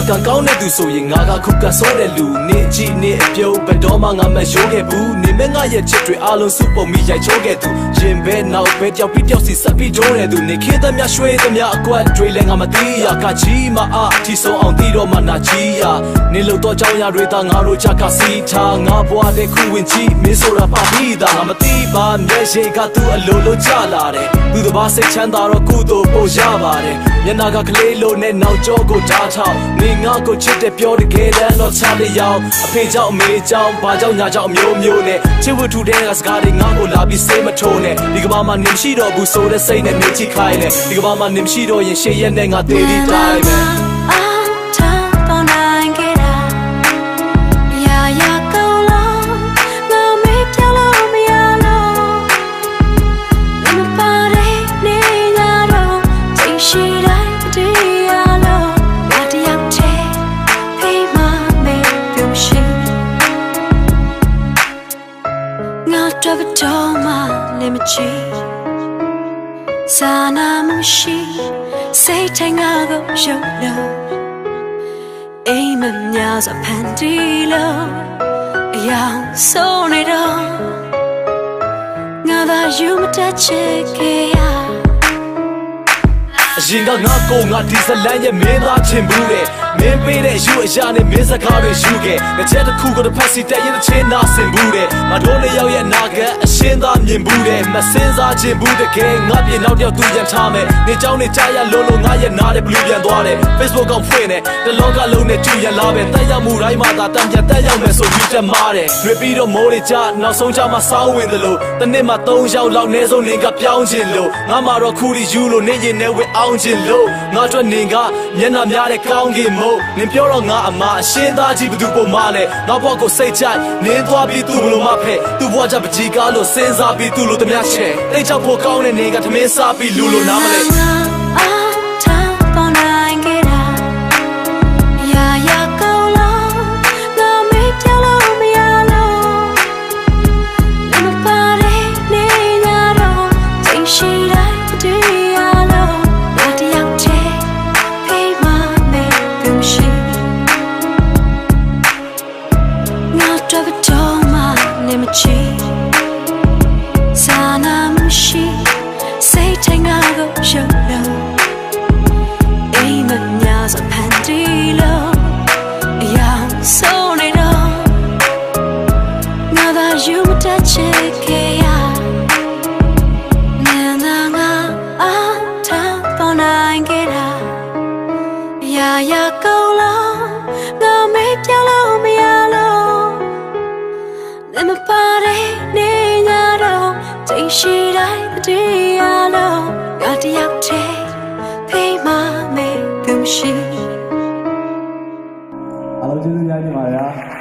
ကန်ကောင်းတဲ့သူဆိုရင်ငါကခုကဆောတဲ့လူနေကြည့်နေအပြုံးဘယ်တော့မှငါမရိုးခဲ့ဘူးနေမဲ့ငါရဲ့ချစ်တွေအားလုံးစုပုံမိရိုက်ချိုးခဲ့သူရင်ပဲနောက်ပဲကြောက်ပြီးတယောက်စီဆက်ပြီးဒိုးတဲ့သူနေခေသမျှရွှေသမျှအကွက်တွေလည်းငါမသိရကကြီးမအားဒီဆုံးအောင်တီးတော့မှနာကြီးရနေလို့တော့ကြောင်းရတွေသားငါတို့ချကစီထားငါဘွားတဲ့ခုဝင်ကြီးမင်းဆိုတာပါပြီးသားငါမသိပါမျက်ရည်ကသူ့အလိုလိုကြလာတယ်သူတစ်ပါးစိတ်ချမ်းသာတော့ကုသိုလ်ပို့ရပါတယ်မျက်နာကကလေးလိုနဲ့နောက်ကျောကိုဓာတ်ထောက်နေငါကိုချစ်တဲ့ပြောတကယ်တမ်းတော့ချတဲ့ရောက်အဖေကြောင့်အမေကြောင့်ဘာကြောင့်ညာကြောင့်အမျိုးမျိုးနဲ့ချစ်ဝတ္ထုတဲ့စကားတွေငါကိုလာပြီးစိတ်မထိုးနဲ့ဒီကဘာမှနေမရှိတော့ဘူးဆိုတဲ့စိတ်နဲ့နေချိခိုင်းနဲ့ဒီကဘာမှနေမရှိတော့ရင်ရှေ့ရက်နဲ့ငါတည်ပြီးတိုင်းပဲSana mushi say tanga go show lo aim nyas a pandilo young so ne do ngada you mata cheke ya အရင်ကငါကိုငါဒီဇလန်ရဲ့မင်းသားချင်ဘူးတဲ့မင်းပေးတဲ့ယူအရာနဲ့မင်းစကားတွေယူခဲ့တစ်ချက်တစ်ခုကိုတစ်ဖက်စီတက်ရင်တစ်ချင်းနာဆင်ဘူးတဲ့ငါတို့လေးယောက်ရဲ့နာဂတ်အရှင်းသားမြင်ဘူးတဲ့မစင်စားချင်ဘူးတကယ်ငါပြင်နောက်တယောက်သူရန်ထားမယ်နေเจ้าနေကြရလုံးငါရဲ့နားတဲ့ဘလူးပြန်သွားတယ် Facebook ကောက်ဖွင့်တယ်တလောကလုံးနဲ့ကြည့်ရလာပဲတက်ရောက်မှုတိုင်းမှာသာတမ်းပြန်တက်ရောက်မယ်ဆိုပြီးတက်မားတယ်တွေ့ပြီးတော့မိုးတွေကြနောက်ဆုံးကြမှာစောင်းဝင်တယ်လို့တစ်နေ့မှာ3ယောက်လောက်နေဆုံးနေကပြောင်းချင်လို့ငါမှာတော့ခူရီယူလို့နေရင်နဲ့ဝဲအောင်ချင်လို့ငါတို့နေကမျက်နှာများတဲ့ကောင်းကင်မို့နင်ပြောတော့ငါအမအရှင်းသားကြီးဘသူပုံမလဲငါဘွားကိုစိတ်ချိုက်နင်းသွားပြီးသူ့ဘလို့မဖက်သူ့ဘွားကြပကြီးကားလို့စဉ်းစားပြီးသူ့လိုတမျှချဲတိတ်ချောက်ဖို့ကောင်းတဲ့နေကသမင်းစားပြီးလူလို့နားမလဲSana mushi say tanga go show lo aim nyas a pandilo young so ne do ngada you mata cheke ya nana nga ta pona ngera ya ya ko lo na me pya lo me ya lo ne ma pare ne nya doချိန်ရှိတိုင်းတည်းရလို့ငါတယောက်တည်းဖိမမေသူရှိအားလုံးကျေးဇူးများတင်ပါဗျာ